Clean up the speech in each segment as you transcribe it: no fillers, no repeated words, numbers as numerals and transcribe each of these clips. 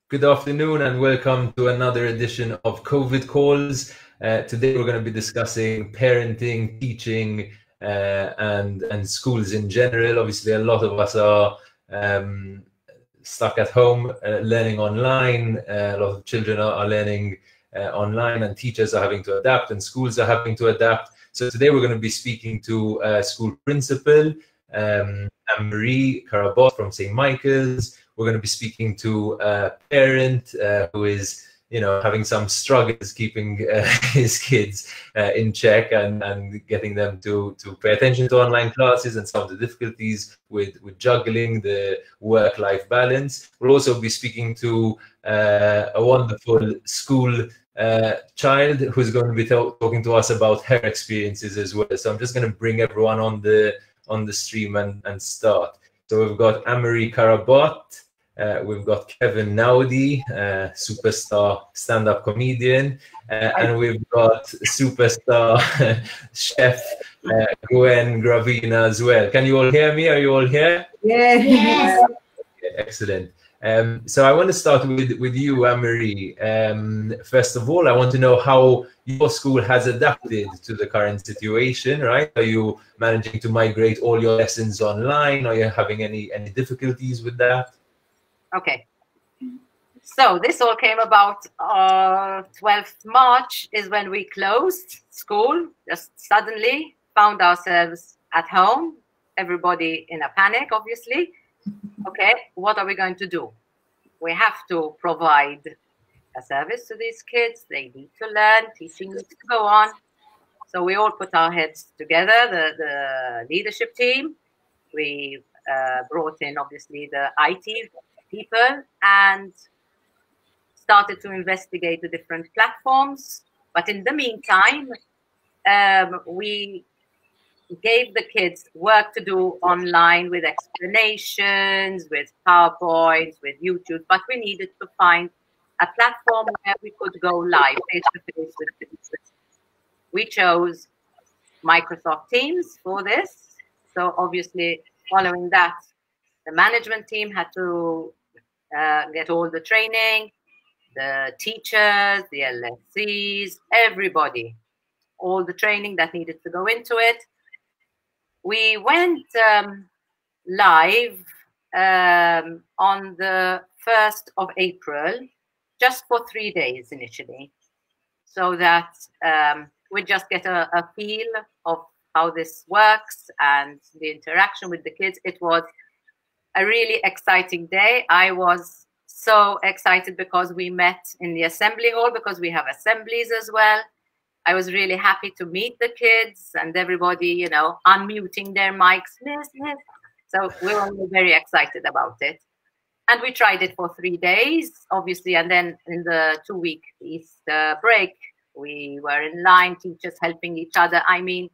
Good afternoon and welcome to another edition of COVID Calls. Today we're going to be discussing parenting, teaching, and schools in general. Obviously, a lot of us are stuck at home learning online. A lot of children are learning online, and teachers are having to adapt, and schools are having to adapt. So today we're going to be speaking to school principal Annemarie Carabot from St. Michael's. We're going to be speaking to a parent who is, having some struggles keeping his kids in check and getting them to pay attention to online classes and some of the difficulties with juggling the work-life balance. We'll also be speaking to a wonderful school child who's going to be talking to us about her experiences as well. So I'm just going to bring everyone on the stream and start. So we've got Annemarie Carabot. We've got Kevin Naudi, superstar stand-up comedian, and we've got superstar chef Gwen as well. Can you all hear me? Are you all here? Yes. Okay, excellent. So I want to start with you, Annemarie. First of all, I want to know how your school has adapted to the current situation, right? Are you managing to migrate all your lessons online? Are you having any difficulties with that? Okay. So this all came about 12th March is when we closed school. Just suddenly found ourselves at home. Everybody in a panic, obviously. Okay, what are we going to do? We have to provide a service to these kids. They need to learn. Teaching needs to go on. So we all put our heads together, the leadership team. We brought in, obviously, the IT people and started to investigate the different platforms. But in the meantime, we gave the kids work to do online with explanations, with PowerPoints, with YouTube, but we needed to find a platform where we could go live face-to-face with kids. We chose Microsoft Teams for this. So obviously, following that, the management team had to get all the training, the teachers, the LSCs, everybody, all the training that needed to go into it. We went live on the 1st of April, just for 3 days initially, so that we just get a feel of how this works and the interaction with the kids. It was a really exciting day. I was so excited because we met in the assembly hall, because we have assemblies as well. I was really happy to meet the kids and everybody, unmuting their mics. So we were very excited about it. And we tried it for 3 days, obviously. And then in the 2-week Easter break, we were in line, teachers helping each other. I mean,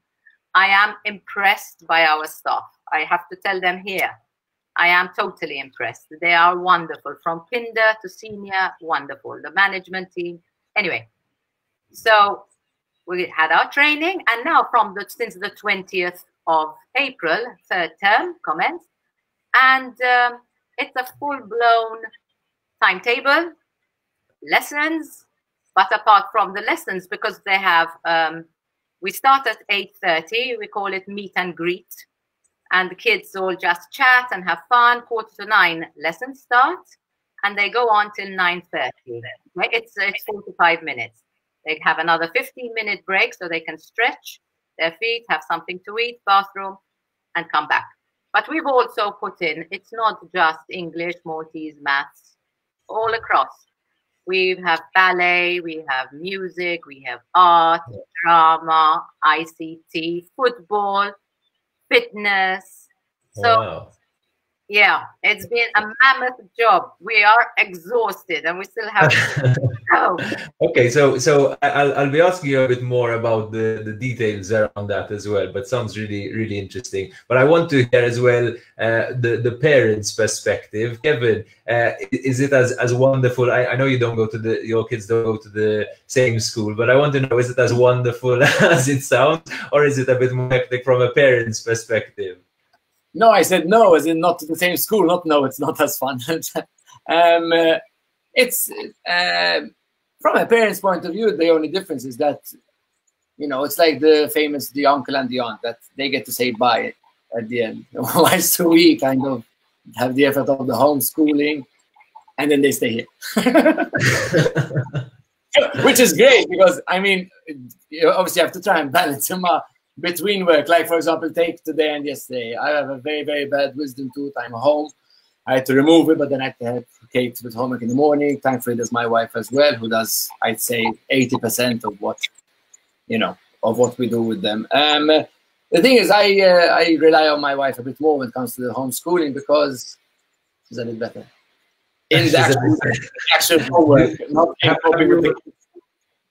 I am impressed by our staff. I have to tell them here. I am totally impressed. They are wonderful, from kinder to senior, wonderful. The management team. Anyway, so we had our training, and now since the 20th of April, third term commenced, and it's a full-blown timetable, lessons, but apart from the lessons, because they have, we start at 8:30, we call it meet and greet. And the kids all just chat and have fun. 8:45 lessons start, and they go on till 9:30. Right? It's 45 minutes. They have another 15-minute break so they can stretch their feet, have something to eat, bathroom, and come back. But we've also put in, it's not just English, Maltese, maths, all across. We have ballet, we have music, we have art, drama, ICT, football, fitness. So wow. Yeah, it's been a mammoth job. We are exhausted and we still have to go. Okay, so I'll be asking you a bit more about the details around that as well, but sounds really interesting. But I want to hear as well the parents' perspective. Kevin, is it as wonderful? I know you don't go to your kids don't go to the same school, but I want to know, is it as wonderful as it sounds, or is it a bit more hectic from a parent's perspective? No, I said no, as in not to the same school. Not no, it's not as fun. it's from a parent's point of view, the only difference is that, you know, it's like the uncle and the aunt, that they get to say bye at the end. Whilst we kind of have the effort of the homeschooling, and then they stay here. Which is great, because, I mean, you obviously have to try and balance them up between work. Like, for example, take today and yesterday. I have a very, very bad wisdom tooth. I'm home. I had to remove it, but then I had to have Kate with homework in the morning. Thankfully, there's my wife as well, who does, I'd say, 80% of what, you know, of what we do with them. The thing is, I rely on my wife a bit more when it comes to the homeschooling, because she's a little better in the actual homework. Not coping with the.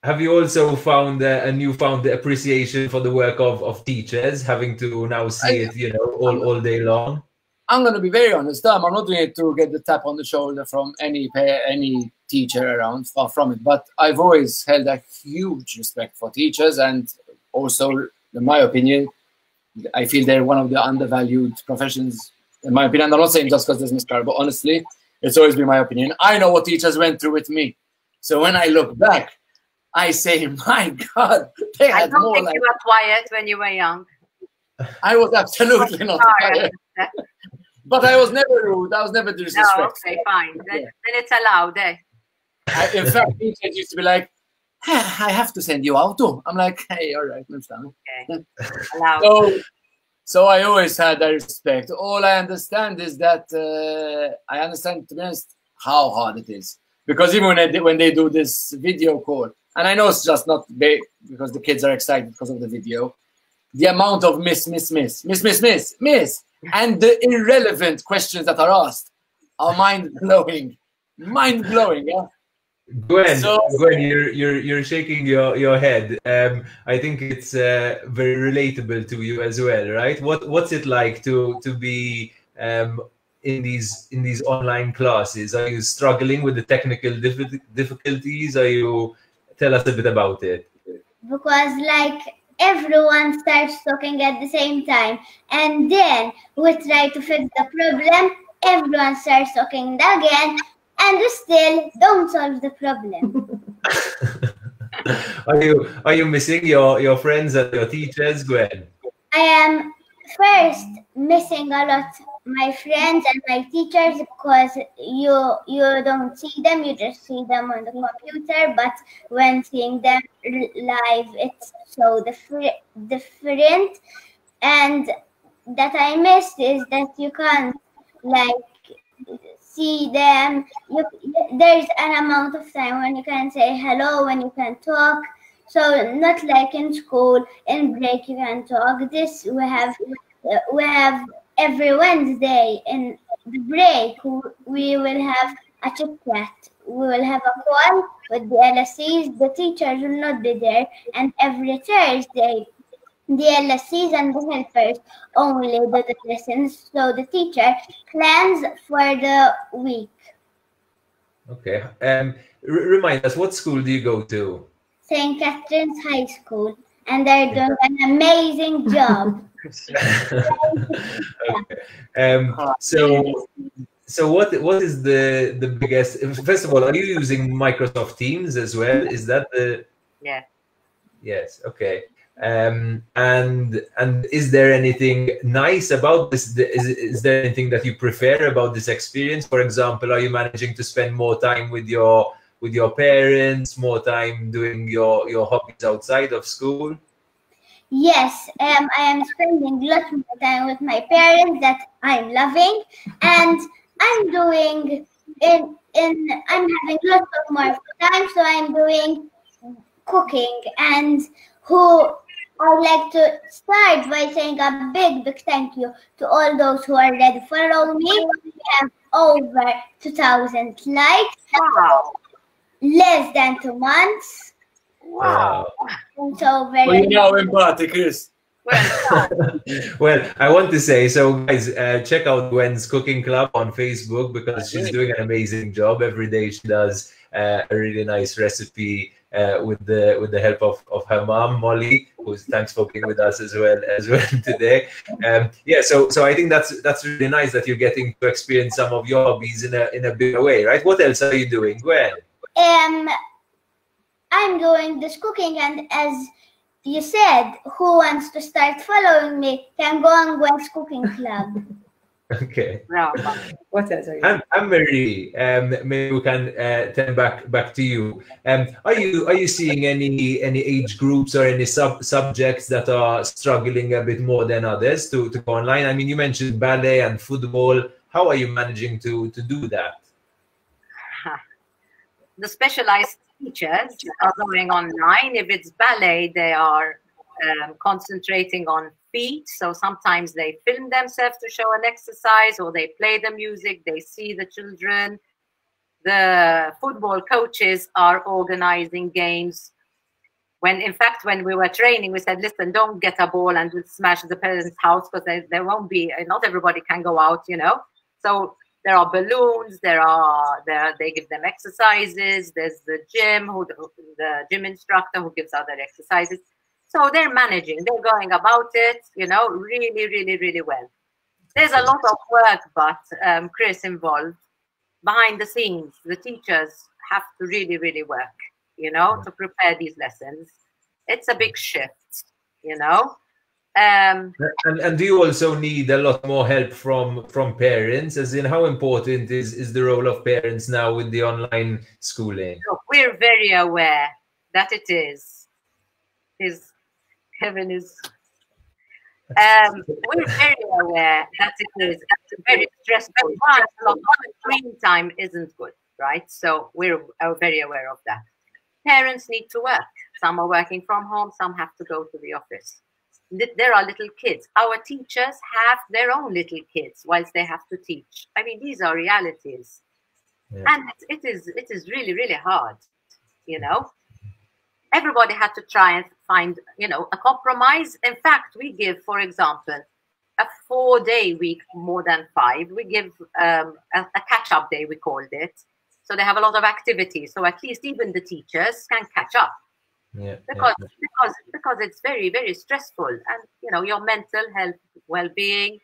Have you also found a newfound appreciation for the work of teachers, having to now see it, you know, all day long? I'm going to be very honest. I'm not doing it to get the tap on the shoulder from any teacher around, far from it. But I've always held a huge respect for teachers, and also, in my opinion, I feel they're one of the undervalued professions, in my opinion. I'm not saying just because there's Miss Carabot, but honestly, it's always been my opinion. I know what teachers went through with me. So when I look back, I say, my God, they had more. I don't think you were quiet when you were young. I was absolutely not quiet. But I was never rude. I was never disrespectful. No, okay, fine. Then it's allowed, eh? In fact, teachers used to be like, hey, I have to send you out too. I'm like, hey, all right, understand. Okay. Allowed. So I always had that respect. All I understand is that I understand, to be honest, how hard it is. Because even when they do this video call, and I know it's just not big because the kids are excited because of the video, the amount of miss, and the irrelevant questions that are asked are mind-blowing. Mind-blowing, yeah? Gwen, you're shaking your head. I think it's very relatable to you as well, right? What's it like to be in these online classes? Are you struggling with the technical difficulties? Tell us a bit about it. Because like everyone starts talking at the same time, and then we try to fix the problem. Everyone starts talking again, and we still don't solve the problem. Are you missing your friends and your teachers, Gwen? I am first missing a lot my friends and my teachers, because you don't see them, you just see them on the computer, but when seeing them live, it's so different. And that I missed is that you can't like see them. There's an amount of time when you can say hello, when you can talk. So not like in school, in break you can talk. This we have every Wednesday in the break. We will have a chit chat. We will have a call with the LSCs. The teachers will not be there, and every Thursday, the LSCs and the helpers only do the lessons. So the teacher plans for the week. Okay. Remind us, what school do you go to? St. Catherine's High School, and they're doing an amazing job. Okay. So what is the biggest? First of all, are you using Microsoft Teams as well? Is that the? Yeah. Yes. Okay. And is there anything nice about this? Is there anything that you prefer about this experience? For example, are you managing to spend more time with your parents, more time doing your hobbies outside of school? Yes, I am spending lots more time with my parents that I'm loving, and I'm doing I'm having lots of more time, so I'm doing cooking. And I'd like to start by saying a big thank you to all those who already follow me. We have over 2,000 likes. Wow. Less than 2 months. Wow. So very. Well, you know, empathic, Chris. Well, I want to say, so guys, check out Gwen's Cooking Club on Facebook, because she's doing an amazing job. Every day she does a really nice recipe with the help of her mom, Molly, who's thanks for being with us as well today. Yeah, so I think that's really nice that you're getting to experience some of your hobbies in a bigger way, right? What else are you doing, Gwen? I'm doing this cooking, and as you said, who wants to start following me can go on Gwen's Cooking Club. Okay. What else are you? Annemarie, maybe we can turn back to you. Are you seeing any age groups or any subjects that are struggling a bit more than others to go online? I mean, you mentioned ballet and football. How are you managing to do that? The specialized teachers are going online. If it's ballet, they are concentrating on feet. So sometimes they film themselves to show an exercise, or they play the music, they see the children. The football coaches are organizing games. In fact, when we were training, we said, listen, don't get a ball and smash the parents' house, because there won't be, not everybody can go out, you know. So there are balloons, they give them exercises. There's the gym instructor who gives other exercises. So they're managing, they're going about it, you know, really, really, really well. There's a lot of work, but Chris, involved behind the scenes. The teachers have to really, really work, you know, to prepare these lessons. It's a big shift, you know. And do you also need a lot more help from parents? As in, how important is the role of parents now with the online schooling? Look, we're very aware that it is. Kevin is. We're very aware that it is very stressful. A lot of screen time isn't good, right? So we're very aware of that. Parents need to work. Some are working from home. Some have to go to the office. There are little kids. Our teachers have their own little kids whilst they have to teach. I mean, these are realities, and it is really, really hard. You know, everybody had to try and find, you know, a compromise. In fact, we give, for example, a 4-day week, more than 5. We give a catch-up day, we called it. So they have a lot of activities. So at least even the teachers can catch up. Because it's very, very stressful, and you know, your mental health, well-being,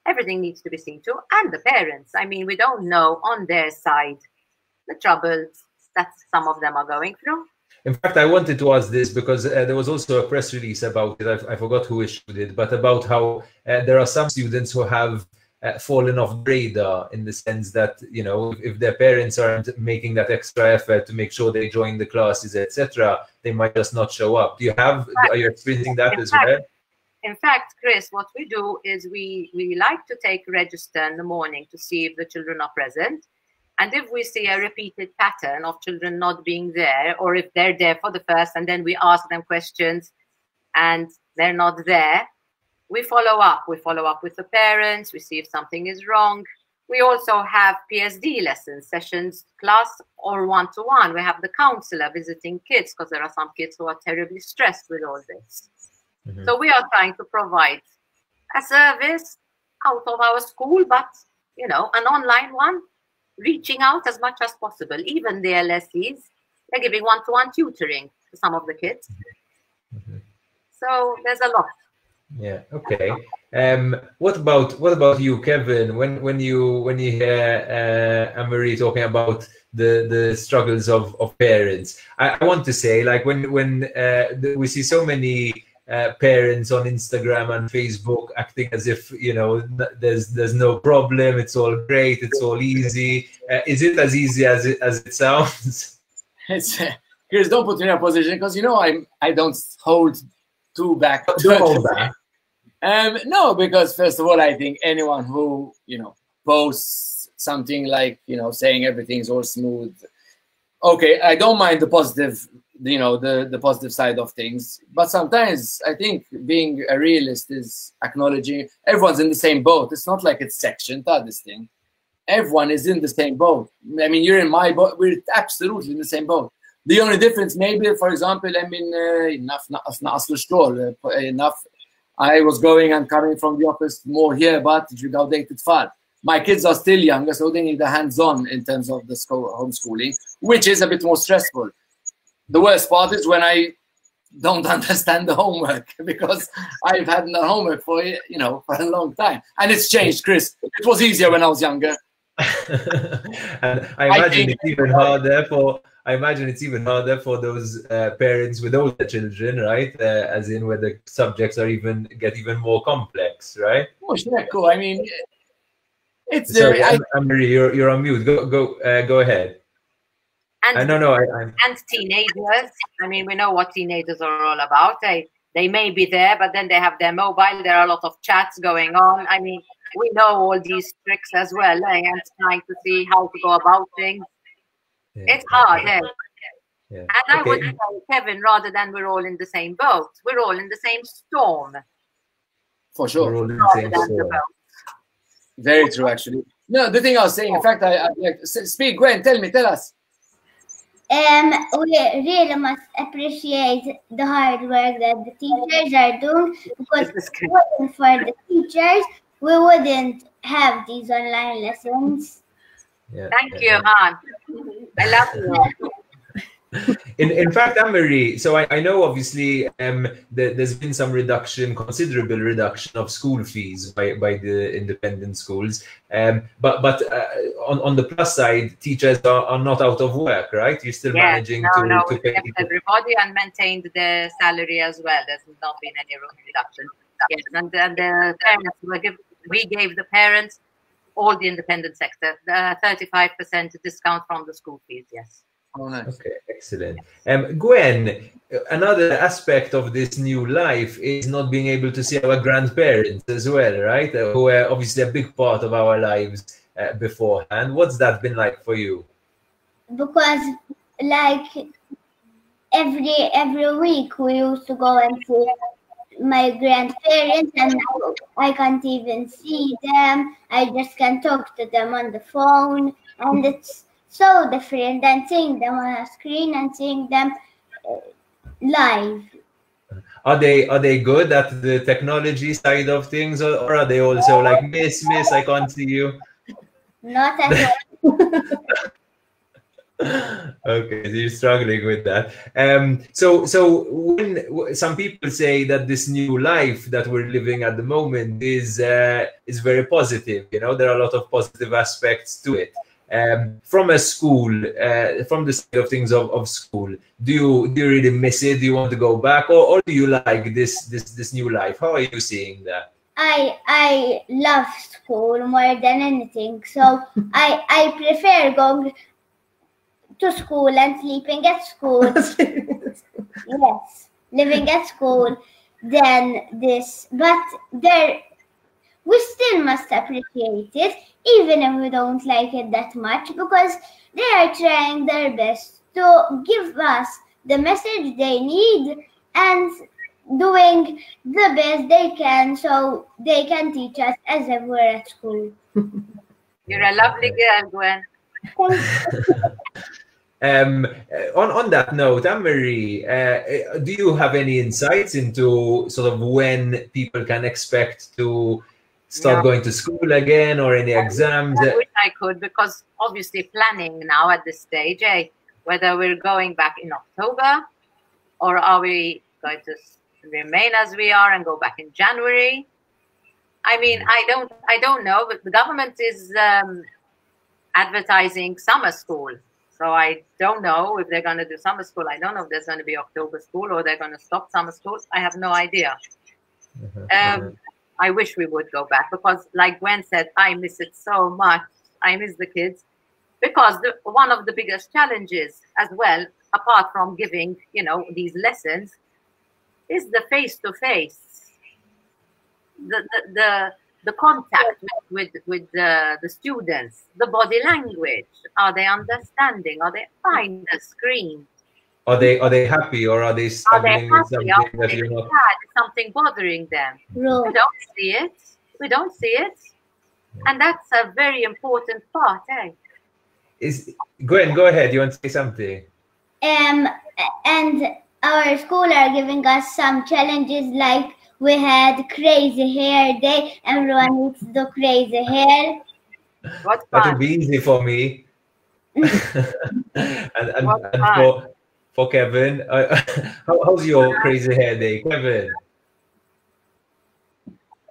everything needs to be seen to, and the parents. I mean, we don't know on their side the troubles that some of them are going through. In fact, I wanted to ask this because there was also a press release about it. I forgot who issued it, but about how there are some students who have fallen off the radar, in the sense that, you know, if their parents aren't making that extra effort to make sure they join the classes, etc., they might just not show up. Are you experiencing that as well? In fact, Chris, what we do is we like to take register in the morning to see if the children are present. And if we see a repeated pattern of children not being there, or if they're there for the first and then we ask them questions and they're not there, we follow up. We follow up with the parents. We see if something is wrong. We also have PSD lessons, sessions, class, or one-to-one. We have the counselor visiting kids, because there are some kids who are terribly stressed with all this. Mm-hmm. So we are trying to provide a service out of our school, but, you know, an online one, reaching out as much as possible. Even the LSEs, they're giving one-to-one tutoring to some of the kids. Mm-hmm. So there's a lot. Yeah. Okay. What about you, Kevin? When you hear Annemarie talking about the struggles of parents, I want to say, like, when we see so many parents on Instagram and Facebook acting as if, you know, there's no problem, it's all great, it's all easy. Is it as easy as it sounds? It's Chris, don't put me in a position, because, you know, I don't hold back. No, because first of all, I think anyone who, you know, posts something like, you know, saying everything's all smooth, okay, I don't mind the positive, you know, the positive side of things, but sometimes I think being a realist is acknowledging everyone's in the same boat. It's not like it's sectioned, this thing. Everyone is in the same boat. I mean, you're in my boat. We're absolutely in the same boat. The only difference, maybe, for example, I mean, enough. I was going and coming from the office more here, but outdated far. My kids are still younger, so they need a hands-on in terms of the homeschooling, which is a bit more stressful. The worst part is when I don't understand the homework because I've had the homework for for a long time, and it's changed, Chris. It was easier when I was younger. And I imagine it's even harder for. I imagine it's even harder for those parents with older children, right? As in where the subjects are get even more complex, right? Oh, sure, cool. I mean, it's sorry, Annemarie, you're on mute. Go ahead. And I'm and teenagers. I mean, we know what teenagers are all about. They may be there, but then they have their mobile. There are a lot of chats going on. I mean, we know all these tricks as well, and trying to see how to go about things. Yeah, it's hard, yeah. And I would say, Kevin, rather than we're all in the same boat, we're all in the same storm. For sure. We're all in the same storm. Very true, actually. No, the thing I was saying, in fact, I like speak, Gwen, tell us. We really must appreciate the hard work that the teachers are doing, because if it wasn't for the teachers, we wouldn't have these online lessons. Yeah, Thank you, Han. I love you. In fact, Annemarie, so I know obviously there's been some considerable reduction of school fees by the independent schools, but on the plus side, teachers are not out of work, right? You're still managing to pay everybody and maintained their salary as well. There's not been any reduction. Yes, and the parents we gave the parents, all the independent sector, 35% discount from the school fees. Yes. Oh, nice. Okay, excellent. Gwen, another aspect of this new life is not being able to see our grandparents as well, right? Who were obviously a big part of our lives beforehand. What's that been like for you? Because like every week we used to go and see my grandparents, and now I can't even see them. I just can talk to them on the phone, and it's so different than seeing them on a screen and seeing them live. Are they good at the technology side of things, or are they also like, miss, I can't see you? Not at all. Okay, so you're struggling with that. So when some people say that this new life that we're living at the moment is very positive, there are a lot of positive aspects to it. From a school, from the side of things of school, do you really miss it? Do you want to go back, or do you like this new life? How are you seeing that? I love school more than anything, so I prefer going to school and sleeping at school. Yes, living at school than this, but we still must appreciate it, even if we don't like it that much, because they are trying their best to give us the message they need and doing the best they can so they can teach us as if we're at school. You're a lovely girl, Gwen. On that note, Annemarie, do you have any insights into sort of when people can expect to start going to school again, or any exams? I wish I could, because obviously planning now at this stage, whether we're going back in October, or are we going to remain as we are and go back in January? I mean, I don't know, but the government is advertising summer school. So I don't know if they're going to do summer school. I don't know if there's going to be October school, or they're going to stop summer school. I have no idea. I wish we would go back, because like Gwen said, I miss it so much. I miss the kids, because one of the biggest challenges as well, apart from giving, these lessons, is the face-to-face, the contact with the students, the body language. Are they understanding? Are they fine the screen? Are they happy, or are they struggling with something that you're not? Is something bothering them? No. We don't see it. And that's a very important part, Gwen, go ahead. You want to say something? And our school are giving us some challenges, like we had crazy hair day. Everyone needs to do crazy hair. What fun. That would be easy for me. and for Kevin. How's your crazy hair day, Kevin?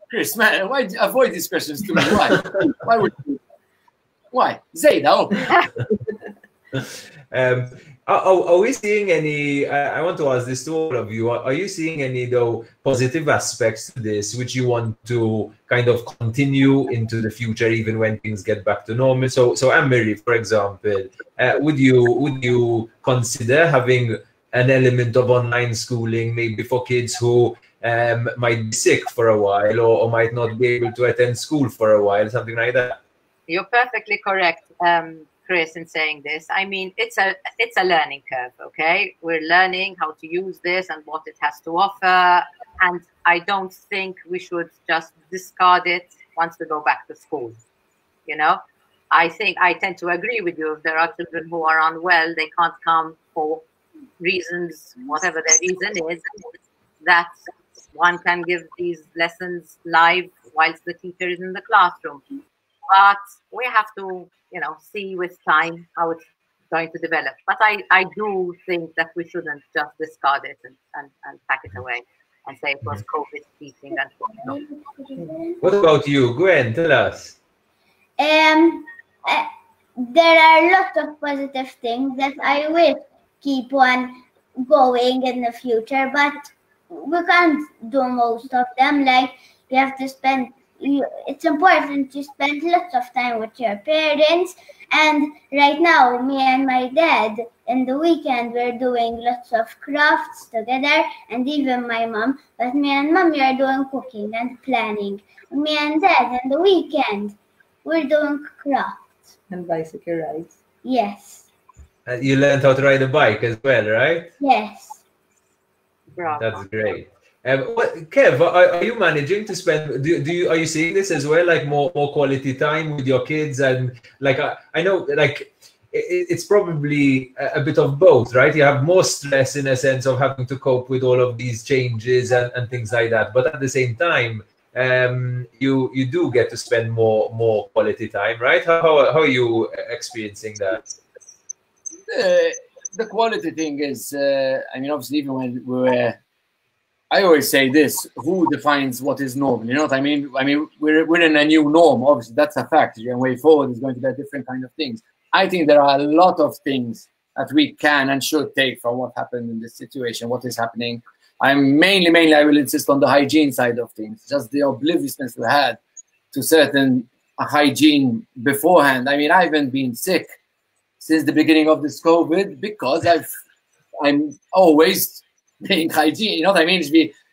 Chris, man, why avoid these questions to me? Why? Why would you? Why? Zayda, Are we seeing any, I want to ask this to all of you, are you seeing any though positive aspects to this which you want to kind of continue into the future even when things get back to normal? So Annemarie, for example, would you consider having an element of online schooling maybe for kids who might be sick for a while or might not be able to attend school for a while, something like that? You're perfectly correct, Chris, in saying this. I mean, it's a learning curve, okay? We're learning how to use this and what it has to offer. And I don't think we should just discard it once we go back to school. You know, I tend to agree with you. If there are children who are unwell, they can't come for reasons, whatever their reason is, that one can give these lessons live whilst the teacher is in the classroom. But we have to, you know, see with time how it's going to develop. But I do think that we shouldn't just discard it and pack it away and say it was COVID teaching. What about you, Gwen? Tell us. There are lots of positive things that I will keep on going in the future, but we can't do most of them. Like, you have to spend, it's important to spend lots of time with your parents. And right now, me and my dad, in the weekend, we're doing lots of crafts together, and even my mom. But me and mommy are doing cooking and planning. Me and dad, in the weekend, we're doing crafts. And bicycle rides. Yes. You learned how to ride a bike as well, right? Yes. Bravo. That's great. Kev, are you managing to spend? Are you seeing this as well? Like more quality time with your kids, and like I know, like it's probably a bit of both, right? You have more stress in a sense of having to cope with all of these changes and things like that, but at the same time, you do get to spend more quality time, right? How are you experiencing that? The quality thing is, I mean, obviously, even when we were, I always say this: who defines what is normal? You know what I mean? I mean, we're in a new norm. Obviously, that's a fact. And way forward is going to be a different kind of things. I think there are a lot of things that we can and should take from what happened in this situation, what is happening. I'm mainly, I will insist on the hygiene side of things, just the obliviousness we had to certain hygiene beforehand. I mean, I haven't been sick since the beginning of this COVID because I'm always being hygiene. You know what I mean?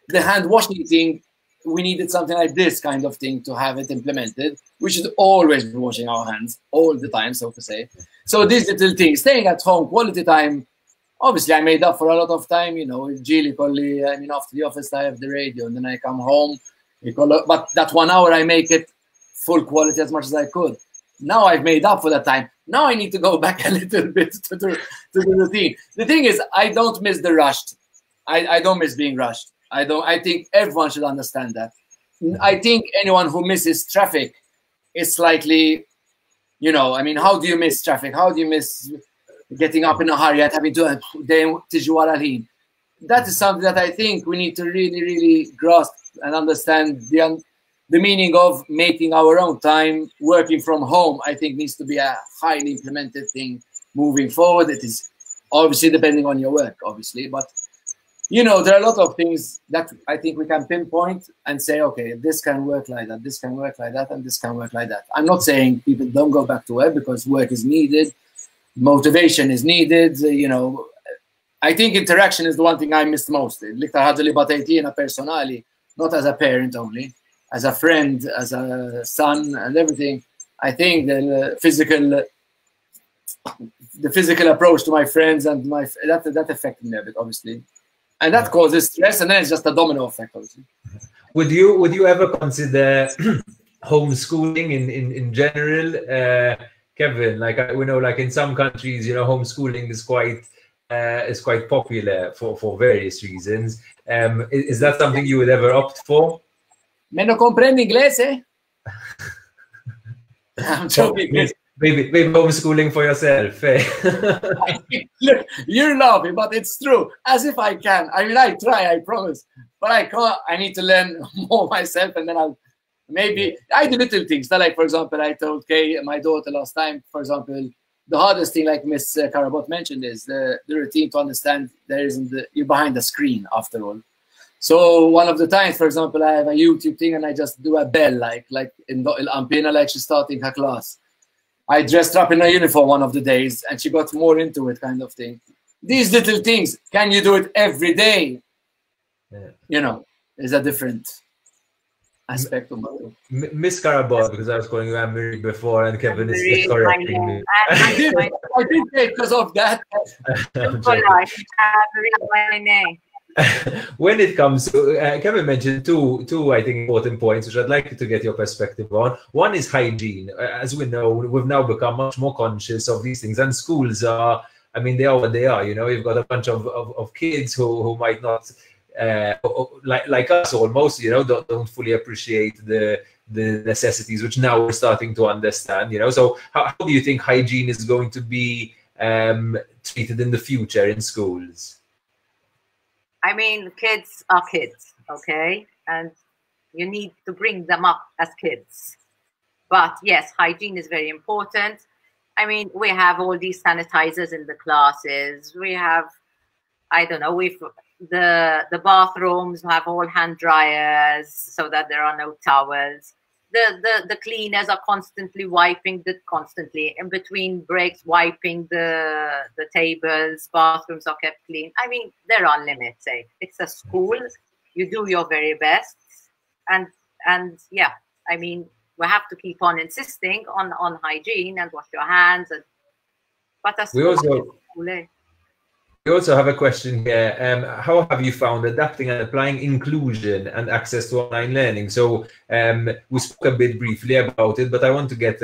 The hand washing thing, we needed something like this kind of thing to have it implemented. We should always be washing our hands all the time, so to say. So these little things, staying at home, quality time. Obviously, I made up for a lot of time, you know, with Gili, I mean, after the office, I have the radio, and then I come home. But that 1 hour, I make it full quality as much as I could. Now I've made up for that time. Now I need to go back a little bit to the routine. The thing is, I don't miss the rushed. I don't miss being rushed. I think everyone should understand that. I think anyone who misses traffic is slightly, you know, I mean, how do you miss traffic? How do you miss getting up in a hurry and having to that is something that I think we need to really, really grasp and understand the meaning of making our own time, working from home. I think needs to be a highly implemented thing moving forward. It is obviously depending on your work, obviously, but you know, there are a lot of things that I think we can pinpoint and say, okay, this can work like that, this can work like that, and this can work like that. I'm not saying people don't go back to work because work is needed. Motivation is needed, you know. I think interaction is the one thing I missed most. Personally, not as a parent only, as a friend, as a son, and everything. I think the physical approach to my friends and that affected me a bit, obviously, and that causes stress, and then it's just a domino effect, obviously. Would you ever consider homeschooling in general? Kevin, like we know, like in some countries, you know, homeschooling is quite popular for various reasons. Is that something you would ever opt for? Me no comprende inglese? I'm joking. maybe homeschooling for yourself. Eh? Look, you're laughing, but it's true. As if I can. I mean, I try, I promise, but I can't. I need to learn more myself, and then I'll maybe I do little things. Like, for example, I told Kay, my daughter, last time, for example, the hardest thing, like Miss Carabot mentioned, is the routine to understand you're behind the screen after all. So one of the times, for example, I have a YouTube thing and I just do a bell, like in Ampina, like she's starting her class. I dressed up in a uniform one of the days and she got more into it, kind of thing. These little things, can you do it every day? Yeah. You know, is a different aspect of it. Miss Carabot, because I was calling you Annemarie before and Kevin is correcting me. I did because of that. When it comes to, Kevin mentioned two, I think, important points, which I'd like to get your perspective on. One is hygiene. As we know, we've now become much more conscious of these things, and schools are, I mean, they are what they are. You know, you've got a bunch of kids who might not, like us almost, you know, don't fully appreciate the necessities, which now we're starting to understand, you know. So how do you think hygiene is going to be treated in the future in schools? I mean, kids are kids, okay? And you need to bring them up as kids. But yes, hygiene is very important. I mean, we have all these sanitizers in the classes. We have, I don't know, the bathrooms have all hand dryers so that there are no towels. The cleaners are constantly wiping in between breaks, wiping the tables. Bathrooms are kept clean. I mean, there are limits. It's a school. You do your very best, and yeah, I mean, we have to keep on insisting on hygiene and wash your hands. But that's we also have a question here. How have you found adapting and applying inclusion and access to online learning? So we spoke a bit briefly about it, but I want to get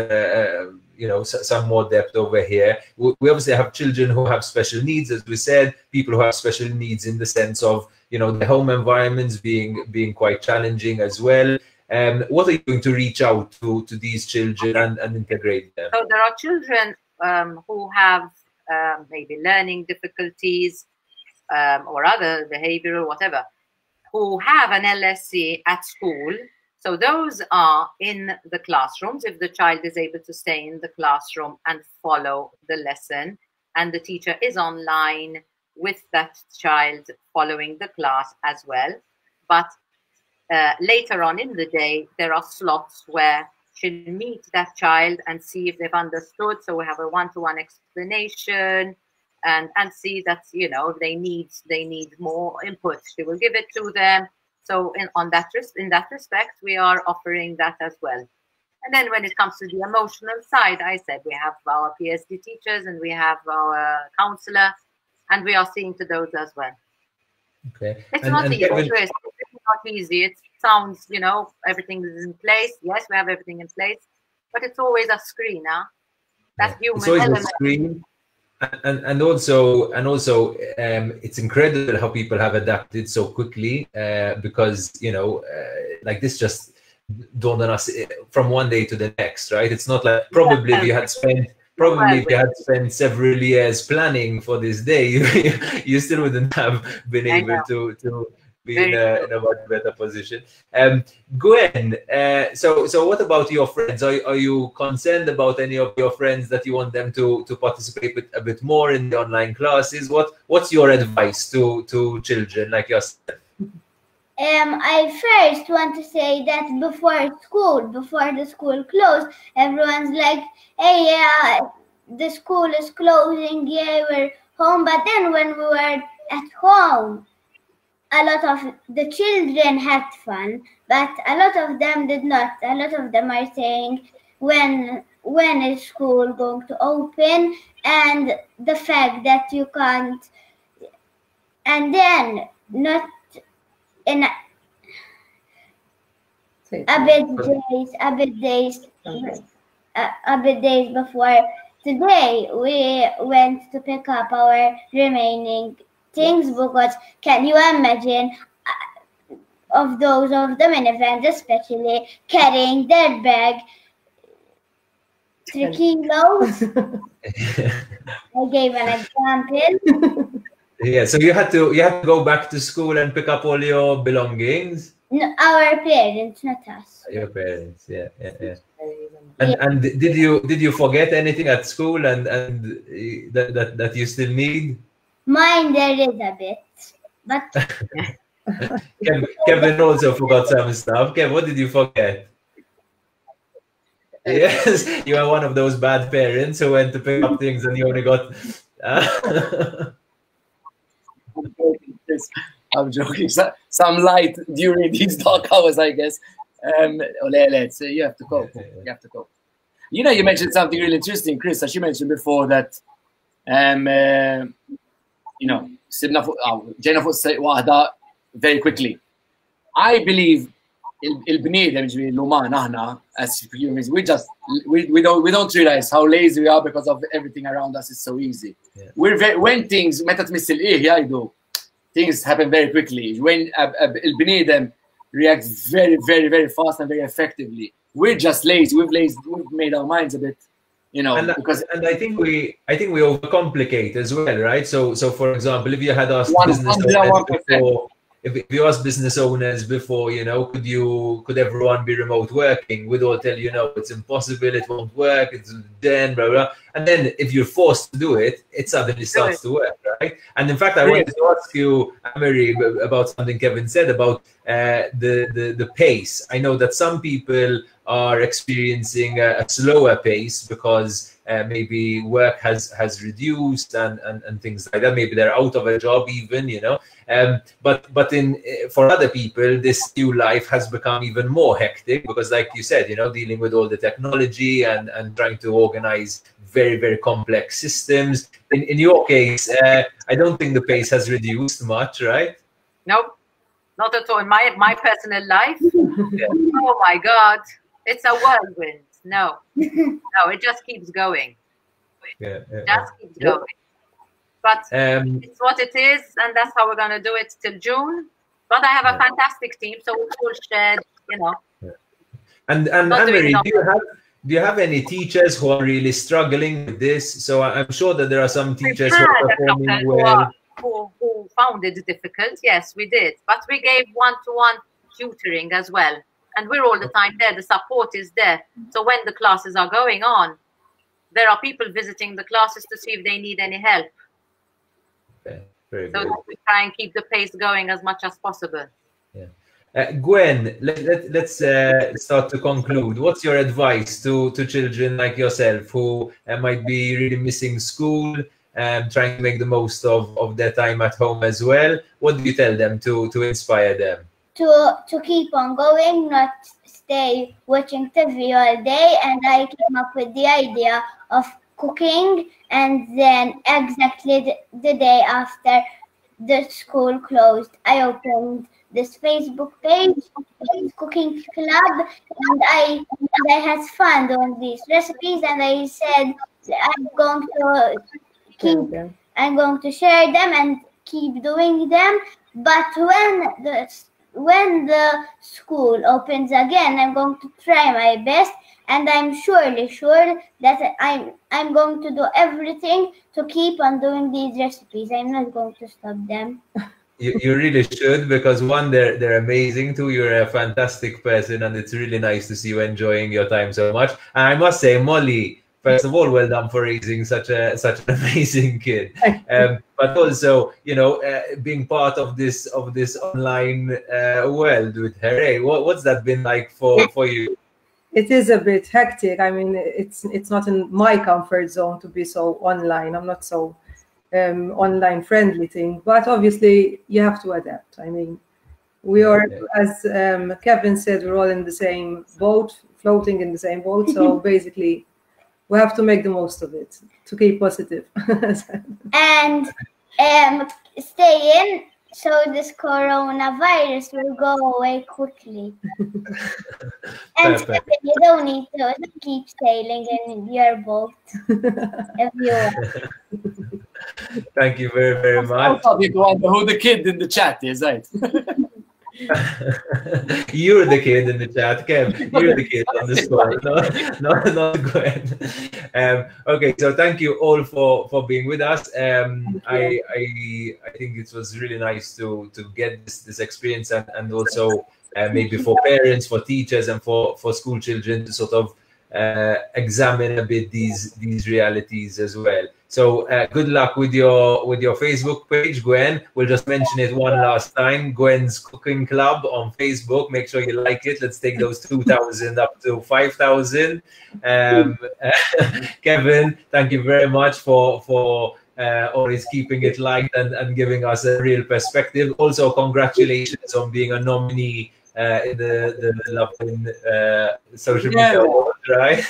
you know, some more depth over here. We obviously have children who have special needs, as we said, people who have special needs in the sense of, you know, the home environments being quite challenging as well. What are you doing to reach out to these children and integrate them? So there are children who have maybe learning difficulties or other behavioral, whatever, who have an LSC at school. So those are in the classrooms, if the child is able to stay in the classroom and follow the lesson, and the teacher is online with that child following the class as well. But later on in the day, there are slots where she'll meet that child and see if they've understood. So we have a one-to-one explanation and see that, you know, if they need more input, she will give it to them. So in that respect, we are offering that as well. And then when it comes to the emotional side, I said we have our PSD teachers and we have our counselor, and we are seeing to those as well. Okay. It's not easy. It's not easy. It sounds, you know, everything is in place. Yes, we have everything in place, but it's always a screen, huh? That human it's always element. A screen. And also, it's incredible how people have adapted so quickly because, you know, like this just dawned on us from one day to the next, right? It's not like probably if you had spent several years planning for this day, you still wouldn't have been able to be in a much better position. Gwen, so what about your friends? Are you concerned about any of your friends that you want them to participate with a bit more in the online classes? What's your advice to children like yourself? I first want to say that before the school closed, everyone's like, hey, yeah, the school is closing, yeah, we're home. But then when we were at home, a lot of the children had fun, but a lot of them did not. A lot of them are saying, when is school going to open? And the fact that you can't, and then not in a bit days before today, we went to pick up our remaining things, because can you imagine of those of the minivans especially carrying their bag 3 kilos. I gave an example. Yeah, so you had to go back to school and pick up all your belongings. No, our parents, not us. Your parents, yeah. And did you forget anything at school and that you still need? Mine there is a bit, but Kevin also forgot some stuff. Kev, what did you forget? Yes, you are one of those bad parents who went to pick up things and you only got. I'm joking. Some light during these dark hours, I guess. Let's you have to go. You have to go. You know, you mentioned something really interesting, Chris. As you mentioned before, that you know, Jennifer very quickly. I believe as humans, we don't realize how lazy we are because of everything around us is so easy. Yeah. When things things happen very quickly. When البني reacts very, very, very fast and very effectively. We're just lazy. We've made our minds a bit, you know, and I think we overcomplicate as well, right? So for example, if you had asked business owners before, if you asked business owners before, you know, could everyone be remote working? We'd all tell you, no, it's impossible, it won't work, it's then blah blah. And then if you're forced to do it, it suddenly starts to work, right? And in fact, I wanted to ask you, Annemarie, about something Kevin said about the pace. I know that some people are experiencing a slower pace because maybe work has reduced and things like that. Maybe they're out of a job even, you know. But for other people, this new life has become even more hectic because, like you said, you know, dealing with all the technology and trying to organize very, very complex systems. In your case, I don't think the pace has reduced much, right? Nope, not at all. In my personal life, oh my God, it's a whirlwind. No, it just keeps going. Just keeps going. But it's what it is, and that's how we're going to do it till June. But I have a fantastic team, so we'll share, you know. Yeah. And Annemarie, do you have any teachers who are really struggling with this? So I'm sure that there are some teachers who are performing well. Who found it difficult. Yes, we did. But we gave one-to-one tutoring as well. And we're all the time there. The support is there. So when the classes are going on, there are people visiting the classes to see if they need any help. Okay. Very so good. We try and keep the pace going as much as possible. Yeah. Gwen, let's start to conclude. What's your advice to children like yourself who might be really missing school and trying to make the most of their time at home as well? What do you tell them to inspire them? To keep on going, not stay watching TV all day. And I came up with the idea of cooking, and then exactly the day after the school closed, I opened this Facebook page, Cooking Club, and I had fun doing these recipes, and I said I'm going to share them and keep doing them. But when the school opens again, I'm going to try my best, and I'm surely sure that I'm going to do everything to keep on doing these recipes. I'm not going to stop them. You really should, because one, they're amazing. Two, you're a fantastic person, and it's really nice to see you enjoying your time so much. And I must say, Molly, first of all, well done for raising such an amazing kid. But also, you know, being part of this online world with her. Hey, what's that been like for you? It is a bit hectic. I mean, it's not in my comfort zone to be so online. I'm not so online friendly thing, but obviously you have to adapt. I mean, we are, as Kevin said, we're all in the same boat, floating in the same boat. So basically, we have to make the most of it to keep positive. And stay in, so this coronavirus will go away quickly. And you don't need to keep sailing in your boat if you want. Thank you very, very much. I probably wonder who the kid in the chat is, right? You're the kid in the chat, Kev. You're the kid on the spot, not Gwen. Okay, so thank you all for being with us. I think it was really nice to get this experience, and also maybe for parents, for teachers, and for school children to sort of examine a bit these realities as well. So good luck with your Facebook page, Gwen. We'll just mention it one last time. Gwen's Cooking Club on Facebook. Make sure you like it. Let's take those 2,000 up to 5,000. Kevin, thank you very much for always keeping it light and giving us a real perspective. Also, congratulations on being a nominee in the Lovin social media award, right?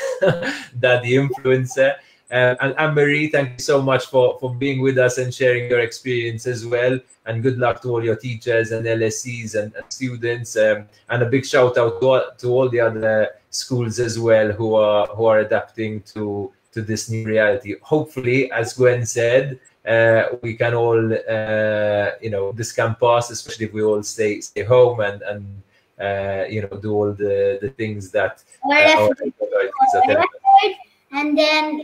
Daddy influencer. And Annemarie, thank you so much for being with us and sharing your experience as well. And good luck to all your teachers and LSCs and students. And a big shout out to all the other schools as well who are adapting to this new reality. Hopefully, as Gwen said, we can all, this can pass, especially if we all stay home and do all the things that and then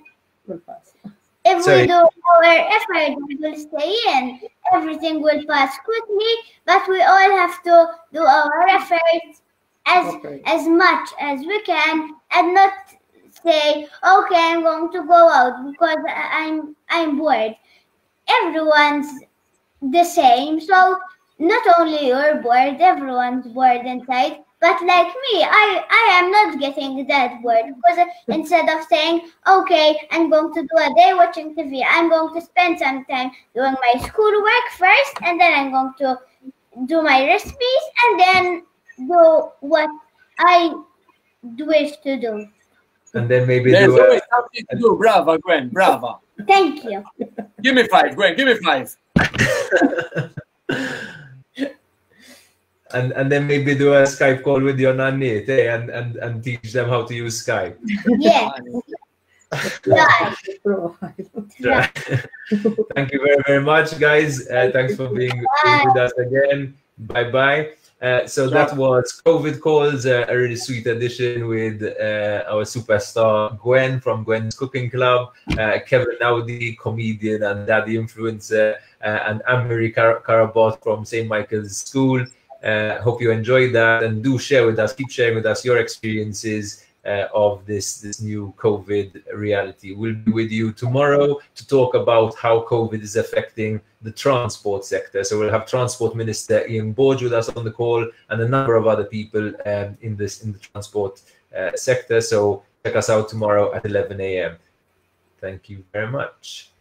if we do our effort, we will stay in. Everything will pass quickly, but we all have to do our efforts as much as we can, and not say, okay, I'm going to go out because I'm bored. Everyone's the same, so not only you're bored, everyone's bored inside. But like me, I am not getting that bored, because instead of saying, okay, I'm going to do a day watching TV, I'm going to spend some time doing my schoolwork first, and then I'm going to do my recipes, and then do what I wish to do. And then maybe there's always something to do. Bravo, Gwen. Bravo. Thank you. Give me 5, Gwen. Give me 5. And then maybe do a Skype call with your nanny and teach them how to use Skype. Yeah. Yeah. Thank you very, very much, guys. Thanks for being with us again. Bye-bye. So that was COVID Calls, a really sweet edition with our superstar Gwen from Gwen's Cooking Club, Kevin Naudi, comedian and daddy influencer, and Annemarie Carabot from St. Michael's School. Hope you enjoyed that, and do share with us, keep sharing with us your experiences of this new COVID reality. We'll be with you tomorrow to talk about how COVID is affecting the transport sector. So we'll have Transport Minister Ian Borge with us on the call, and a number of other people in the transport sector. So check us out tomorrow at 11 a.m. Thank you very much.